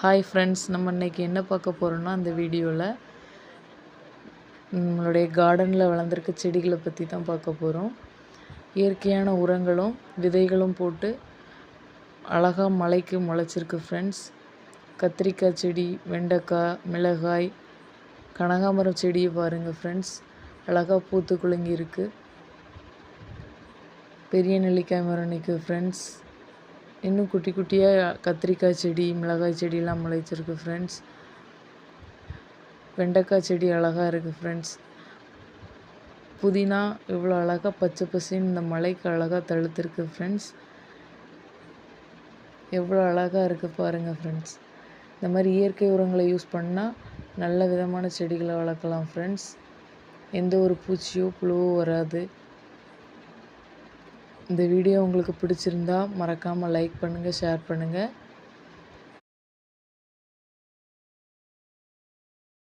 Hi friends, நம்ம இன்றைக்கி என்ன பார்க்க போகிறோன்னா அந்த வீடியோவில் நம்மளுடைய கார்டனில் வளர்ந்துருக்க செடிகளை பற்றி தான் பார்க்க போகிறோம். இயற்கையான உரங்களும் விதைகளும் போட்டு அழகாக மலைக்கு முளைச்சிருக்கு ஃப்ரெண்ட்ஸ். கத்திரிக்காய் செடி, வெண்டைக்காய், மிளகாய், கனகாமரம் செடியை பாருங்கள் ஃப்ரெண்ட்ஸ், அழகாக பூத்து குலுங்கி இருக்குது. பெரிய நெல்லிக்காய் மரம் நிற்குது ஃப்ரெண்ட்ஸ். இன்னும் குட்டி குட்டியாக கத்திரிக்காய் செடி, மிளகாய் செடியெலாம் முளைச்சிருக்கு ஃப்ரெண்ட்ஸ். வெண்டைக்காய் செடி அழகாக இருக்குது ஃப்ரெண்ட்ஸ். புதினா இவ்வளோ அழகாக பச்சை பசின்னு இந்த மலைக்கு அழகாக தழுத்துருக்கு ஃப்ரெண்ட்ஸ். எவ்வளோ அழகாக இருக்குது பாருங்கள் ஃப்ரெண்ட்ஸ். இந்த மாதிரி இயற்கை உரங்களை யூஸ் பண்ணால் நல்ல விதமான செடிகளை வளர்க்கலாம் ஃப்ரெண்ட்ஸ். எந்த ஒரு பூச்சியோ புழுவோ வராது. இந்த வீடியோ உங்களுக்கு பிடிச்சிருந்தா மறக்காமல் லைக் பண்ணுங்கள், ஷேர் பண்ணுங்கள்.